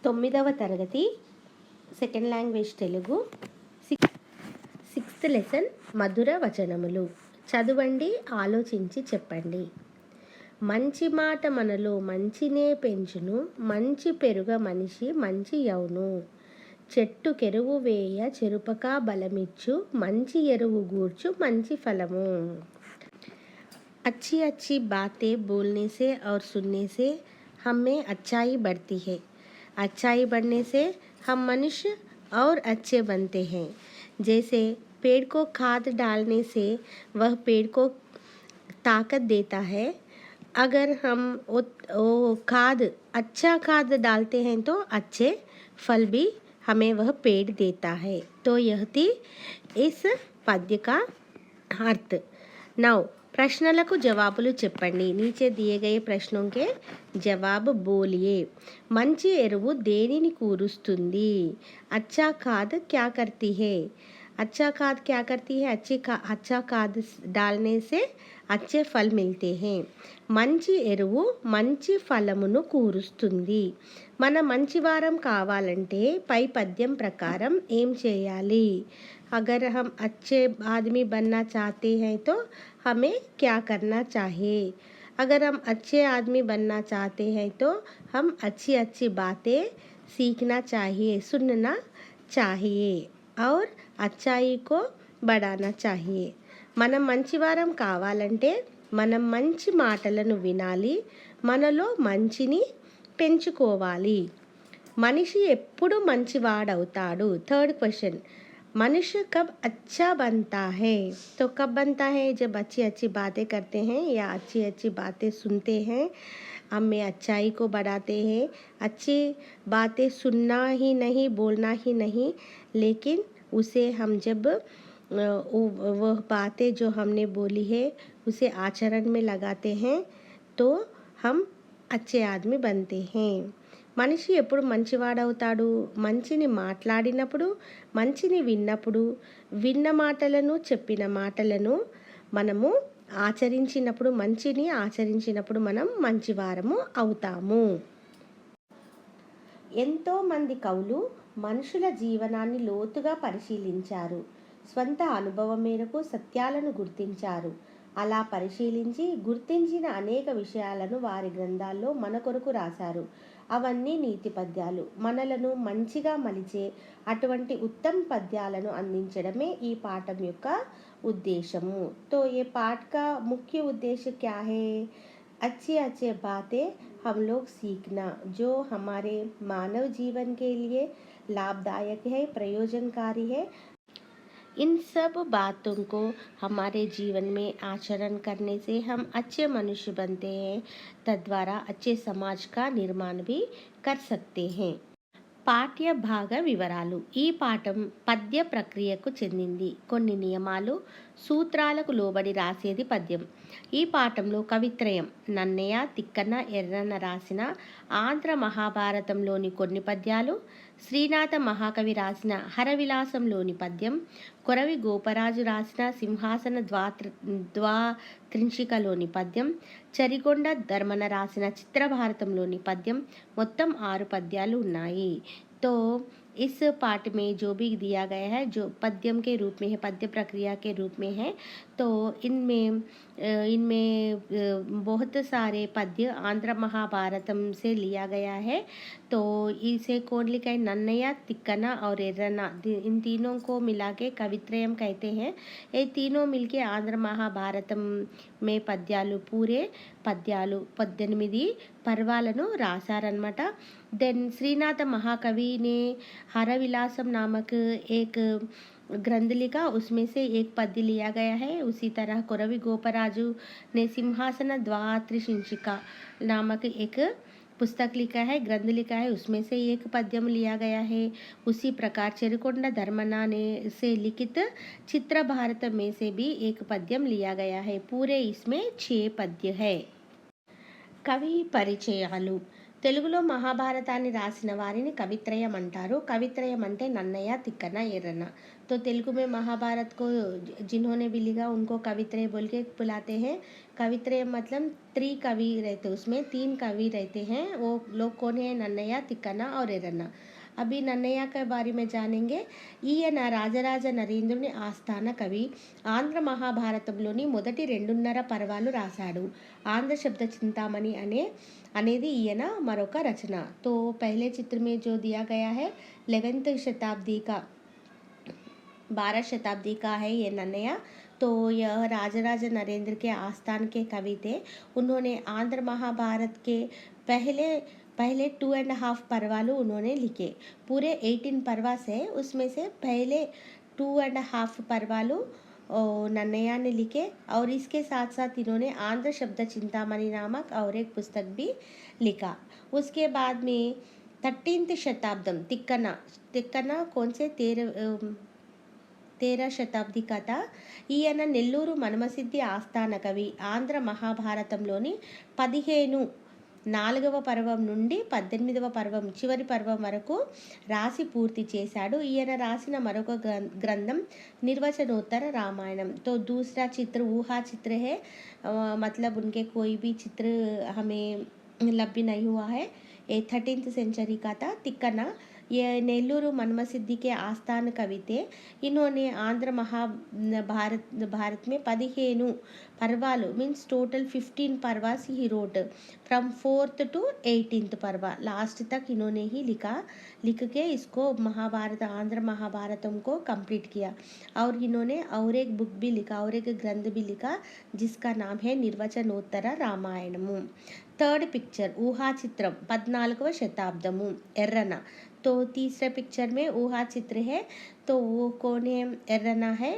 9వ తరగతి second language Telugu sixth lesson మధుర వచనములు. చదవండి, ఆలోచించి చెప్పండి. మంచి మాట మనలో మంచినే పెంచును, మంచి పెరుగ మనిషి మంచి యౌను. చెట్టు కెరువు వేయ చెరుపక బలమిచ్చు, మంచి ఎరువు గూర్చు మంచి ఫలము. अच्छी अच्छी बातें बोलने से और सुनने से हमें अच्छाई बढ़ती है. अच्छाई बढ़ने से हम मनुष्य और अच्छे बनते हैं. जैसे पेड़ को खाद डालने से वह पेड़ को ताकत देता है. अगर हम वो खाद अच्छा खाद डालते हैं तो अच्छे फल भी हमें वह पेड़ देता है. तो यह थी इस पद्य का अर्थ. नाउ ప్రశ్నలకు జవాబులు చెప్పండి. నీచే దియే గయే ప్రశ్నों के जवाब बोलिए. మంచి ఎరువు దేనిని కూరుస్తుంది? अच्छा खाद क्या करती है? अच्छा खाद क्या करती है? अच्छा खाद डालने से अच्छे फल मिलते हैं. మంచి ఎరువు మంచి ఫలమును కూరుస్తుంది. మన మంచివారం కావాలంటే పై పద్యం ప్రకారం ఏం చేయాలి? अगर हम अच्छे आदमी बनना चाहते हैं तो हमें क्या करना चाहिए? अगर हम अच्छे आदमी बनना चाहते हैं तो हम अच्छी अच्छी बातें सीखना चाहिए, सुनना चाहिए और अच्छाई को बढ़ाना चाहिए. మనం మంచివారం కావాలంటే మనం మంచి మాటలను వినాలి, మనలో మంచిని పెంచుకోవాలి. మనిషి ఎప్పుడు మంచివాడవుతాడు? Third question. मनुष्य कब अच्छा बनता है? तो कब बनता है? जब अच्छी अच्छी बातें करते हैं या अच्छी अच्छी बातें सुनते हैं, हमें अच्छाई को बढ़ाते हैं. अच्छी बातें सुनना ही नहीं, बोलना ही नहीं, लेकिन उसे हम जब वह बातें जो हमने बोली है उसे आचरण में लगाते हैं तो हम अच्छे आदमी बनते हैं. మనిషి ఎప్పుడు మంచివాడవుతాడు? మంచిని మాట్లాడినప్పుడు, మంచిని విన్నప్పుడు, విన్న మాటలను చెప్పిన మాటలను మనము ఆచరించినప్పుడు, మంచిని ఆచరించినప్పుడు మనం మంచివారము అవుతాము. ఎంతోమంది కవులు మనుషుల జీవనాన్ని లోతుగా పరిశీలించారు. స్వంత అనుభవం మేరకు సత్యాలను గుర్తించారు. అలా పరిశీలించి గుర్తించిన అనేక విషయాలను వారి గ్రంథాల్లో మన కొరకు రాశారు. అవన్నీ నీతి పద్యాలు. మనలను మంచిగా మలిచే అటువంటి ఉత్తమ పద్యాలను అందించడమే ఈ పాఠం యొక్క ఉద్దేశము. तो ये पाठ का मुख्य उद्देश्य क्या है? अच्छी अच्छी बातें हम लोग सीखना जो हमारे मानव जीवन के लिए लाभदायक है, प्रयोजनकारी है. इन सब बातों को हमारे जीवन में आचरण करने से हम अच्छे मनुष्य बनते हैं. तद्वारा अच्छे समाज का निर्माण भी कर सकते हैं. పాఠ్య భాగ వివరాలు. ఈ పాఠం పద్య ప్రక్రియకు చెందింది. కొన్ని నియమాలు, సూత్రాలకు లోబడి రాసేది పద్యం. ఈ పాఠంలో కవిత్రయం నన్నయ్య, తిక్కన, ఎర్రన్న రాసిన ఆంధ్ర మహాభారతంలోని కొన్ని పద్యాలు, శ్రీనాథ మహాకవి రాసిన హరవిలాసంలోని పద్యం, కొరవి గోపరాజు రాసిన సింహాసన ద్వాత్రింశికలోని పద్యం, చరికొండ ధర్మన రాసిన చిత్రభారతంలోని పద్యం, మొత్తం 6 పద్యాలు ఉన్నాయి. तो इस पाठ में जो भी दिया गया है जो पद्यम के रूप में है, पद्य प्रक्रिया के रूप में है, तो इनमें बहुत सारे पद्य आंध्र महाभारतम से लिया गया है. तो इसे कौन लिखा है? नन्नया, तिक्कना और एर्रना. इन तीनों को मिला के कवित्रयम कहते हैं. ये तीनों मिलके आंध्र महाभारतम में పద్యాలు పూరే పద్యాలు 18 పర్వాలను రాశారనమాట. देन श्रीनाथ महाकवि ने हरविलासम नामक एक ग्रंथ लिखा, उसमें से एक पद्य लिया गया है. उसी तरह कोरवी गोपराजू ने सिंहासन द्वात्रिशिंशिका नामक एक पुस्तक लिखा है, ग्रंथ लिखा है, उसमें से एक पद्यम लिया गया है. उसी प्रकार चरिकोंड धर्मना ने से लिखित चित्र भारत में से भी एक पद्यम लिया गया है. पूरे इसमें 6 पद्य है. कवि परिचयालु. తెలుగులో మహాభారతాన్ని రాసిన వారిని కవిత్రయం అంటారు. కవిత్రయం అంటే నన్నయ్య, తిక్కన, ఎర్రన్న. तो तेलुगु में महाभारत को जिन्होंने भी लिखा उनको कवित्रय बोल के बुलाते हैं. कवित्रय मतलब 3 कवि रहते, उसमें 3 कवि रहते हैं. वो लोग कौन है? नन्नయ్య, తిక్కన और ఎర్రన్న. अभी नन्नయ్య के बारे में जानेंगे. ఈయన రాజరాజ నరేంద్రుని ఆస్థాన కవి. ఆంధ్ర మహాభారతంలోని మొదటి 2.5 పర్వాలు రాశాడు. ఆంధ్ర శబ్ద చింతామణి అనేది ఈయన మరొక రచన. तो पहले चित्र में जो दिया गया है 11वीं शताब्दी का 12 शताब्दी का है ये नन्नయ్య. तो यह राजराज नरेंद्र के आस्थान के कवि थे. उन्होंने आंध्र महाभारत के पहले 2.5 पर्वालू उन्होंने लिखे. पूरे 18 पर्वास है, उसमें से पहले 2.5 पर्वालू नन्नయ్య ने लिखे. और इसके साथ साथ इन्होंने आंध्र शब्द चिंतामणि नामक और एक पुस्तक भी लिखा. उसके बाद में 13वीं शताब्दम तिक्कना कौन से 13 శతాబ్ది కథ. ఈయన నెల్లూరు మనమసిద్ధి ఆస్థాన కవి. ఆంధ్ర మహాభారతంలోని 4వ పర్వం నుండి 18వ పర్వం చివరి పర్వం వరకు రాసి పూర్తి చేశాడు. ఈయన రాసిన మరొక గ్రంథం నిర్వచనోత్తర రామాయణం. तो दूसरा चित्र ऊहा चित्र है, मतलब उनके कोई भी चित्र हमें लभ्य नहीं हुआ है. ये 13th सेंचुरी का था. तिक्कना ये नेल्लूरू मनमसिद्धि के आस्थान कवि थे. इन्होंने आंध्र भारत में 15 पर्वालू मीन्स टोटल 15 पर्वास ही wrote from 4th to 18th पर्वा लास्ट तक इन्होंने ही लिख के इसको महाभारत आंध्र महाभारतम को कंप्लीट किया. और इन्होंने और एक बुक भी लिखा और एक ग्रंथ भी लिखा जिसका नाम है निर्वचनोत्तर रामायणము. थर्ड पिक्चर ऊहा चित्रम 14వ శతాబ్దము ఎర్రన. तो तीसरे पिक्चर में ऊहा चित्र है. तो वो कौन है? ఎర్రన है.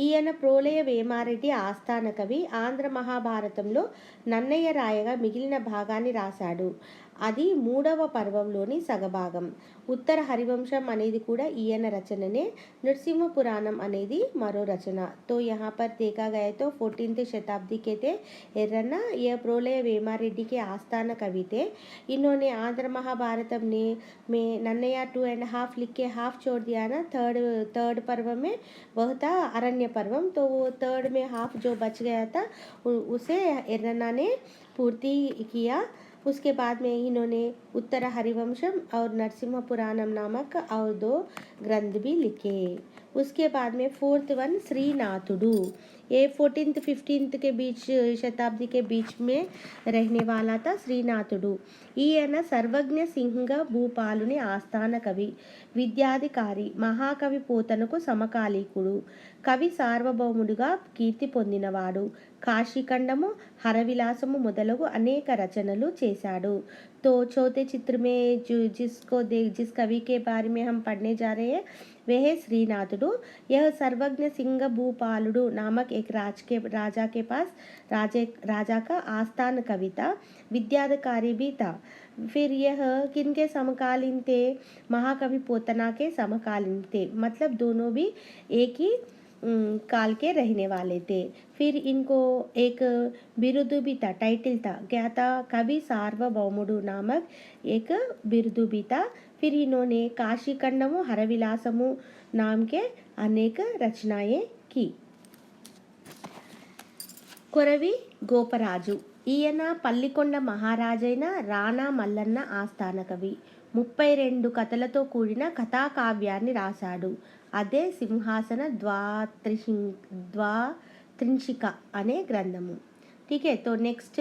ఈయన ప్రోలయ వేమారెడ్డి ఆస్థాన కవి. ఆంధ్ర మహాభారతంలో నన్నయ్య రాయగా మిగిలిన భాగాన్ని రాశాడు. అది 3వ పర్వంలోని సగభాగం. ఉత్తర హరివంశం అనేది కూడా ఈయన రచననే. నృసింహ పురాణం అనేది మరో రచన. तो यहाँ पर देखा गया तो 14th शताब्दी के थे एर्रन्ना. यह प्रोलय वेमारेड्डी के आस्थान कवि थे. इन्होंने आंध्र महाभारतम में नन्नయ్య 2.5 लिख के हाफ छोड़ दिया ना. थर्ड पर्व में वह था अरण्य पर्वम. तो वो थर्ड में हाफ जो बच गया था उसे एर्रन्ना ने पूर्ति किया. उसके बाद में इन्होंने उत्तर हरिवंशम और नरसिम्हा पुराणम नामक और 2 ग्रंथ भी लिखे. उसके बाद में 4th वन श्रीनाथुडु. ये 14th 15th के बीच शताब्दी के बीच में रहने वाला था श्रीनाथुडु. ఈయన సర్వజ్ఞ సింహ భూపాలుని ఆస్థాన కవి. విద్యాధికారి. మహాకవి పోతనకు సమకాలీకుడు. కవి సార్వభౌముడుగా కీర్తి పొందినవాడు. కాశీఖండము, హరవిలాసము మొదలగు అనేక రచనలు చేశాడు. तो चौथे चित्र में जिस कवि के बारे में हम पढ़ने जा रहे हैं वह है श्रीनाथुडु. यह सर्वज्ञ सिंह भूपालुडु नामक एक राजा के पास राजा का आस्थान कवि था. विद्याधिकारी भी था. फिर यह किनके समकालीन थे? महाकवि पोतना के समकालीन थे. मतलब दोनों भी एक ही काल के रहने वाले थे. फिर इनको एक बिरुद भी था, टाइटल था. क्या था? कवि सार्वभौमुडु नामक एक बिरुद भी था. फिर इन्होंने काशीखंडमु, हरविलासमु नाम के अनेक रचनाएं की. కొరవి గోపరాజు. ఈయన పల్లికొండ మహారాజైన రాణా మల్లన్న ఆస్థాన కవి. 32 కథలతో కూడిన కథాకావ్యాన్ని రాశాడు. అదే సింహాసన ద్వాత్రింశిక అనే గ్రంథము. ठीक है. तो नेक्स्ट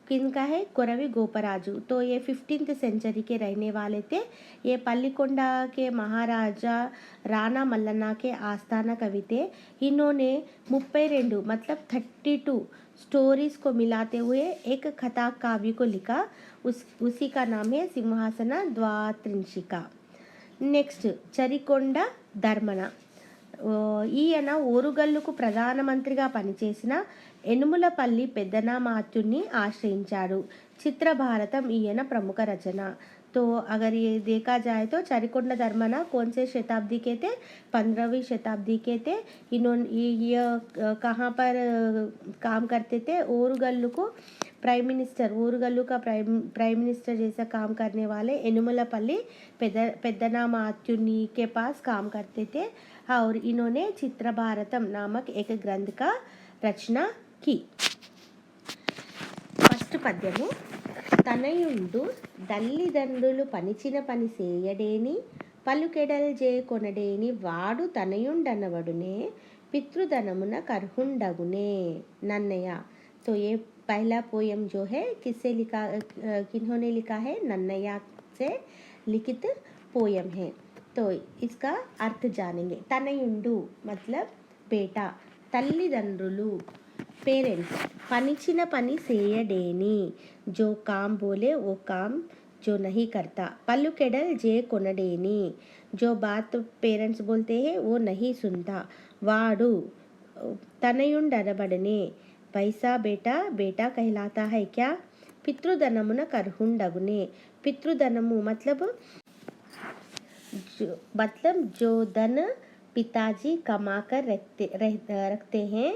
किनका है? कोरवी गोपराजू. तो ये 15th सेंचुरी के रहने वाले थे. ये पल्लिकोंडा के महाराजा राणा मल्लन्ना के आस्थाना कवि थे. इन्होंने 32 मतलब 32 स्टोरीज को मिलाते हुए एक कथा काव्य को लिखा. उसी का नाम है सिंहासन द्वात्रिंशिका. नेक्स्ट చరికొండ ధర్మన. ఈయన ఓరుగల్లుకు ప్రధానమంత్రిగా పనిచేసిన ఎనుములపల్లి పెద్దనామాత్యుణ్ణి ఆశ్రయించాడు. చిత్రభారతం ఈయన ప్రముఖ రచన. तो अगर ये देखा जाए तो चारिकोंड धर्मना कौन से शताब्दी के थे? 15वीं शताब्दी के थे। इन्होंने ये कहाँ पर काम करते थे? ओरुगल्लु को प्राइम मिनिस्टर, ओरुगल्लु का प्राइम मिनिस्टर जैसा काम करने वाले एनुमलपल्ली पेद्दनामात्युनि के पास काम करते थे और इन्होंने चित्रभारतम नामक एक ग्रंथ का रचना की. ఫస్ట్ పద్యము. తనయుండు తల్లిదండ్రులు పనిచిన పని సేయడేని పలుకెడల్ జేకొనడేని వాడు తనయుండనవడునే पितृधनमुन करहुंडगुने नन्नया. तो ये पहला पोयम जो है किससे लिखा, किन्होंने लिखा है? नन्नया से लिखित पोयम है. तो इसका अर्थ जानेंगे. तनयुंडु मतलब बेटा, तल्लिदंड्रुलु पेरेंट्स, पनिचिन पनी सेयडेनी जो काम बोले वो काम जो नहीं करता, पल्लुकेडल जे कोनडेनी जो बात पेरेंट्स बोलते हैं वो नहीं सुनता, वाडू तनयुंडनबडने वैसा बेटा बेटा कहलाता है क्या? पितृधनमुन करहुंडगुने. पितृधनमु मतलब जो धन पिताजी कमा कर रखते हैं.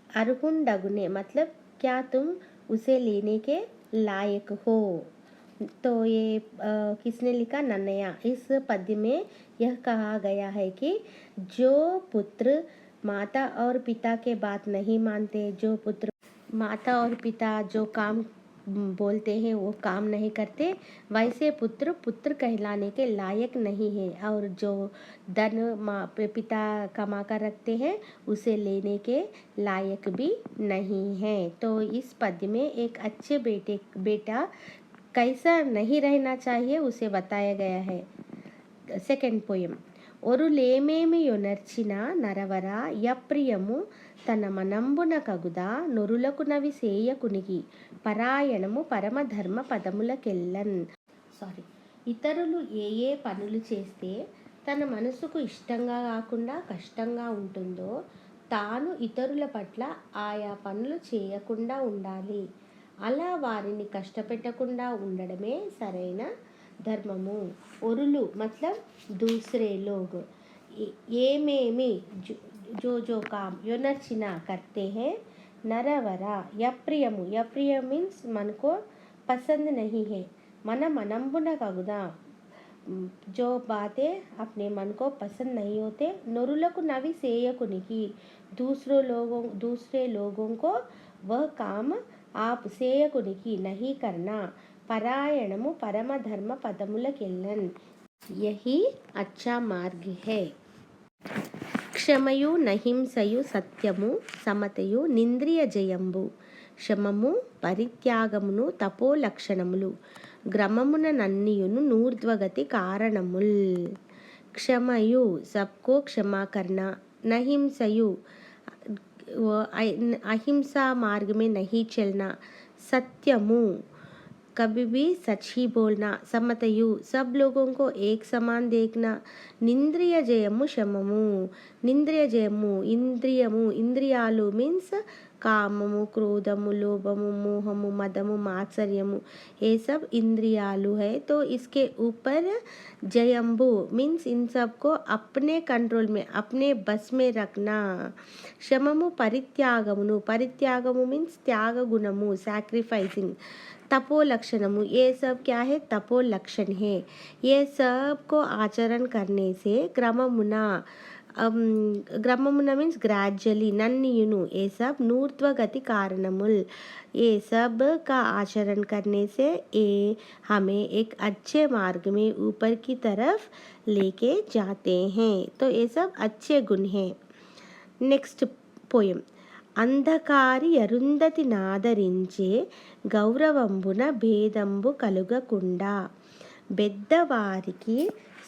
अरहुंडगुने मतलब क्या तुम उसे लेने के लायक हो. तो ये किसने लिखा? नन्नया. इस पद्य में यह कहा गया है कि जो पुत्र माता और पिता के बात नहीं मानते, जो पुत्र माता और पिता जो काम बोलते हैं वो काम नहीं करते, वैसे पुत्र पुत्र कहलाने के लायक नहीं है. और जो धन पिता कमा कर रखते हैं उसे लेने के लायक भी नहीं है. तो इस पद्य में एक अच्छे बेटा कैसा नहीं रहना चाहिए उसे बताया गया है. Second poem. ఒరు లేమేమి యొనర్చిన నరవర యప్రియము తన మనంబున కగుదా నొరులకు నవి సేయకునికి పరాయణము పరమధర్మ పదములకెల్లన్. ఇతరులు ఏ పనులు చేస్తే తన మనసుకు ఇష్టంగా కాకుండా కష్టంగా ఉంటుందో తాను ఇతరుల పట్ల ఆయా పనులు చేయకుండా ఉండాలి. అలా వారిని కష్టపెట్టకుండా ఉండడమే సరైన धर्ममु. ओरुलु मतलब दूसरे लोग. येमेमी जो काम योनर्चिना करते हैं. नरवरा यप्रियमु, यप्रिय मीन्स मन को पसंद नहीं है. मन मनंबुन कगुदा जो बातें अपने मन को पसंद नहीं होते. नोरुలకు नवी सेयकुनिकी दूसरे लोगों को वह काम आप सेयकुनिकी नहीं करना. परायणमु परम धर्म पदमुलकेल्लन. यही अच्छा मार्ग है. క్షమయు నహింసయు సత్యము సమతయు నింద్రియ జయంబు. శమము పరిత్యాగమును తపో లక్షణములు. గ్రమమున నన్నియును నూర్ధ్వగతి కారణముల్. క్షమయు सबको क्षमा करना. नहिंसयु अहिंसा मार्ग में नहीं चलना. सत्यमु कभी भी सच ही बोलना. समतयु सब लोगों को एक समान देखना. निंद्रिय जयमु शममु. निंद्रिय जयमु इंद्रियमु इंद्रियालु मीन्स काममु क्रोधमु लोभमु मोहमु मदमु मात्सर्यमु ये सब इंद्रियालु है. तो इसके ऊपर जयम्बु मीन्स इन सब को अपने कंट्रोल में अपने बस में रखना. शममु परित्यागमुनु. परित्यागमु मीन्स त्याग गुणमु सैक्रिफाइसिंग. तपो लक्षणमु ये सब क्या है? तपो लक्षण है. ये सब को आचरण करने से क्रममुना ग्रममुना मीन्स ग्रेजुअली. नन्नियुनु ये सब नूर्ध्वगति कारणमुल. ये सब का आचरण करने से ये हमें एक अच्छे मार्ग में ऊपर की तरफ लेके जाते हैं. तो ये सब अच्छे गुण हैं. Next poem. అంధకారి అరుంధతి నాదరించే గౌరవంబున భేదంబు కలుగకుండా. బెద్దవారికి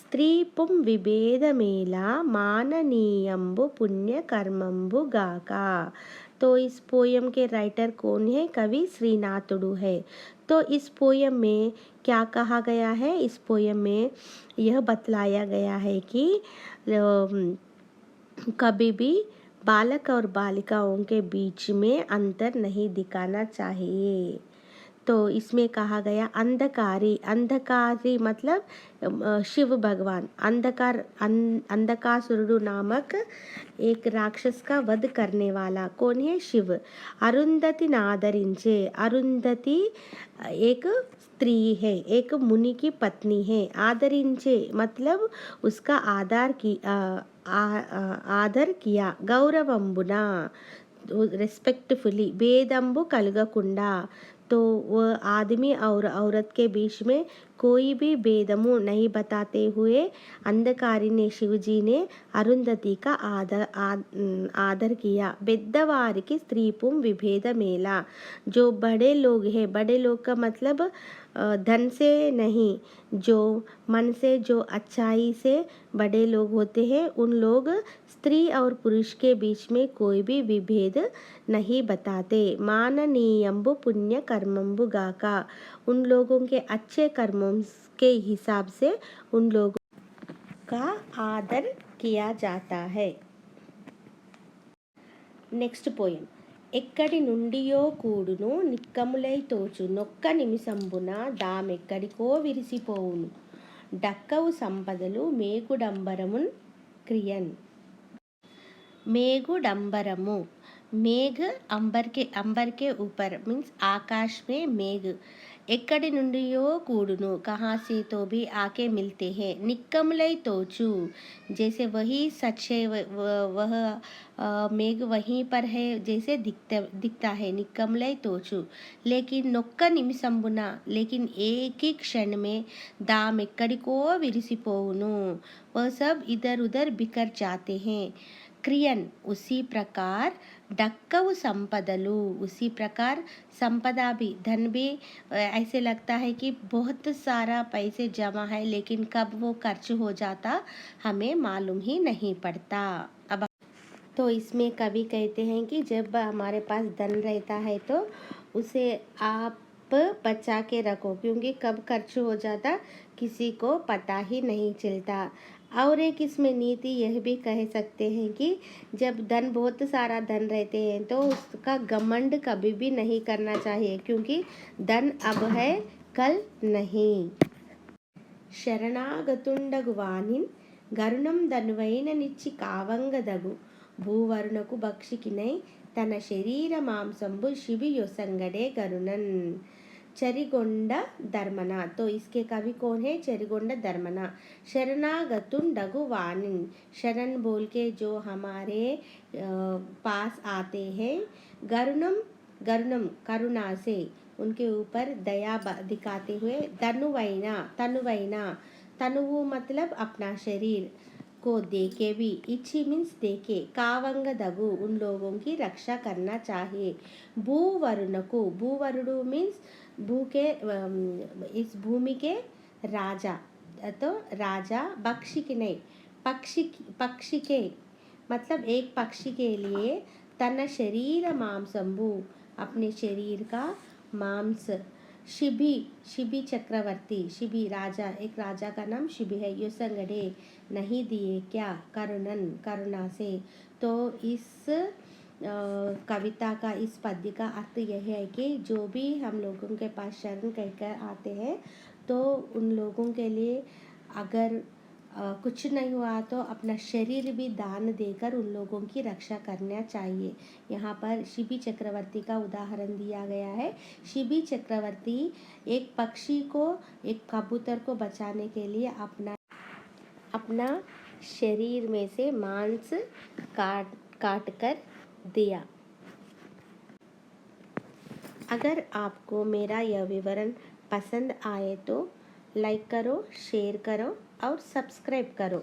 స్త్రీ పుం విభేదమేలా మాననీయంబు పుణ్యకర్మంబు గాక. तो इस पोयम के राइटर कौन है? कवि श्रीनाथुडु है. तो इस पोयम में क्या कहा गया है? इस पोयम में यह बतलाया गया है कि कभी भी बालक और बालिकाओं के बीच में अंतर नहीं दिखाना चाहिए। तो इसमें कहा गया अंधकारी, अंधकारी मतलब शिव भगवान, अंधकासुरुడు नामक एक राक्षस का वध करने वाला कौन है? शिव। अरुंधति आदरिंचे, अरुंधति एक स्त्री है, एक मुनि की पत्नी है। आदरिंचे मतलब उसका आदर किया, गौरवंबुना रिस्पेक्टफुली, भेदंबु कलगकुंडा, तो वह आदमी और औरत के बीच में कोई भी भेदमु नहीं बताते हुए अंधकारी ने, शिवजी ने अरुंधति का आदर किया। बेद्दवारी की स्त्री पुम विभेद मेला, जो बड़े लोग हैं, बड़े लोग का मतलब धन से नहीं, जो मन से, जो अच्छाई से बड़े लोग होते हैं, उन लोग स्त्री और पुरुष के बीच में कोई भी विभेद नहीं बताते। माननीयंबु पुण्य कर्मंबु गाका, उन लोगों के अच्छे कर्मों के हिसाब से उन लोगों का आदर किया जाता है। Next poem. ఎక్కడి నుండియో కూడును నిక్కములై తోచు, నొక్క నిమిషంబున దామెక్కడికో విరిసిపోవును, డక్కవు సంపదలు మేగుడంబరమున్ క్రియన్। मेघुडंबरमु, मेघ अंबर के ऊपर मीन्स आकाश में मेघ। ఎక్కడి నుండియో కూడును, कहाँ से तो भी आके मिलते हैं। निक्कमुलै तोचु, जैसे वही सच है, वह मेघ वहीं पर है जैसे दिखता है। निक्कमुलै तोचु, लेकिन नొక్క నిమిషంబున, लेकिन एक ही क्षण में, दाम ఎక్కడికో విరిసిపోవును, वह सब इधर उधर बिखर जाते हैं। क्रियन, उसी प्रकार, डक्कव संपदलु, उसी प्रकार संपदा भी, धन भी ऐसे लगता है कि बहुत सारा पैसे जमा है, लेकिन कब वो खर्च हो जाता हमें मालूम ही नहीं पड़ता। अब तो इसमें कवि कहते हैं कि जब हमारे पास धन रहता है तो उसे आप बचा के रखो, क्योंकि कब खर्च हो जाता किसी को पता ही नहीं चलता। और एक इसमें नीति यह भी कह सकते हैं कि जब धन, बहुत सारा धन रहते हैं तो उसका घमंड कभी भी नहीं करना चाहिए, क्योंकि धन अब है कल नहीं। శరణాగతుండగు వానిన్ గరుణం ధనువైన నిచ్చి కావంగదగు, భూవరునకు భక్షికినై తన శరీర మాంసంబు శిబి యొసంగడే గరుణన్। चरिगोंडा धर्मना, तो इसके कवि कौन है? चरिगोंडा धर्मना। शरणागतुंडगु वानिन, शरण बोल के जो हमारे पास आते हैं। गरुणम, गरुणम करुणा से, उनके ऊपर दया दिखाते हुए। तनुवैना, तनुवैना, तनुवु मतलब अपना शरीर को देके भी, इच्छी मीन्स देके, कावंग दगु, उन लोगों की रक्षा करना चाहिए। भूवरुणकु, भूवरुणु मीन्स भू के, इस भूमि के राजा, तो राजा। पक्षी की नहीं, पक्षी के मतलब एक पक्षी के लिए, तन शरीर मांसंबु, अपने शरीर का मांस। शिबी, शिबी चक्रवर्ती, शिबी राजा, एक राजा का नाम शिबी है। युसंगडे नहीं दिए क्या, करुणन करुणा से। तो इस कविता का, इस पद्य का अर्थ यह है कि जो भी हम लोगों के पास शरण कहकर आते हैं, तो उन लोगों के लिए अगर कुछ नहीं हुआ तो अपना शरीर भी दान देकर उन लोगों की रक्षा करना चाहिए। यहाँ पर शिबी चक्रवर्ती का उदाहरण दिया गया है। शिबी चक्रवर्ती एक पक्षी को, एक कबूतर को बचाने के लिए अपना शरीर में से मांस काट कर दिया। अगर आपको मेरा यह विवरण पसंद आए तो लाइक करो, शेयर करो और सब्सक्राइब करो।